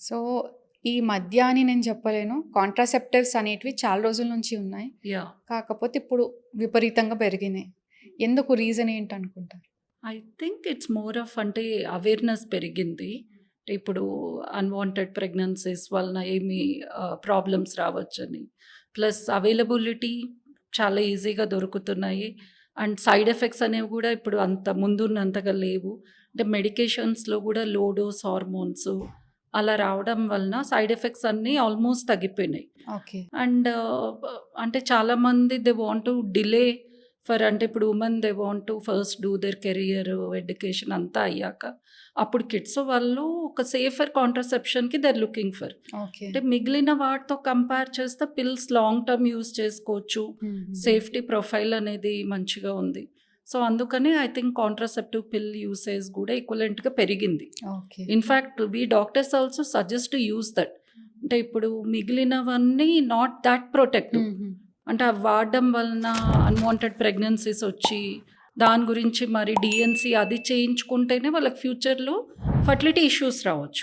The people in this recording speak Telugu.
సో, ఈ మధ్య అని నేను చెప్పలేను. కాంట్రాసెప్టివ్స్ అనేటివి చాలా రోజుల నుంచి ఉన్నాయి. యాహ్! కాకపోతే ఇప్పుడు విపరీతంగా పెరిగినాయి. ఎందుకు రీజన్ ఏంటనుకుంటారు? I think it's more of అంటే అవేర్‌నెస్ పెరిగింది. ఇప్పుడు అన్‌వాంటెడ్ ప్రెగ్నెన్సీస్ వలన ఏమి ప్రాబ్లమ్స్ రావచ్చని. ప్లస్ అవైలబిలిటీ చాలా ఈజీగా దొరుకుతున్నాయి. అండ్ సైడ్ ఎఫెక్ట్స్ అనేవి గూడా ఇప్పుడు అంత ముందున్నంతగా లేవు. అంటే మెడికేషన్స్‌లో గూడా లో డోస్ హార్మోన్స్ అలా రావడం వలన సైడ్ ఎఫెక్ట్స్ అన్నీ ఆల్మోస్ట్ తగ్గిపోయినాయి. ఓకే. అండ్ అంటే చాలామంది they want to delay for అంటే ఇప్పుడు women they want to first do their career, education అంతా అయ్యాక అప్పుడు కిడ్స్ వాళ్ళు ఒక సేఫర్ కాంట్రసెప్షన్‌కి they are looking for. Okay. అంటే మిగిలిన వాటితో కంపేర్ చేస్తే పిల్స్ లాంగ్ టర్మ్ యూజ్ చేసుకోవచ్చు. సేఫ్టీ ప్రొఫైల్ అనేది మంచిగా ఉంది. సో, అందుకని I think contraceptive pill usage గూడా ఈక్వలెంట్‌గా పెరిగింది. Okay. In fact we doctors also suggest to use that. అంటే ఇప్పుడు మిగిలినవన్నీ నాట్ థట్ ప్రొటెక్టివ్. అంటే అవి వాడడం వలన అన్‌వాంటెడ్ ప్రెగ్నెన్సీస్ వచ్చి, దాని గురించి మరి డీఎన్సీ అది చేయించుకుంటేనే వాళ్ళకి ఫ్యూచర్‌లో ఫర్టిలిటీ ఇష్యూస్ రావచ్చు.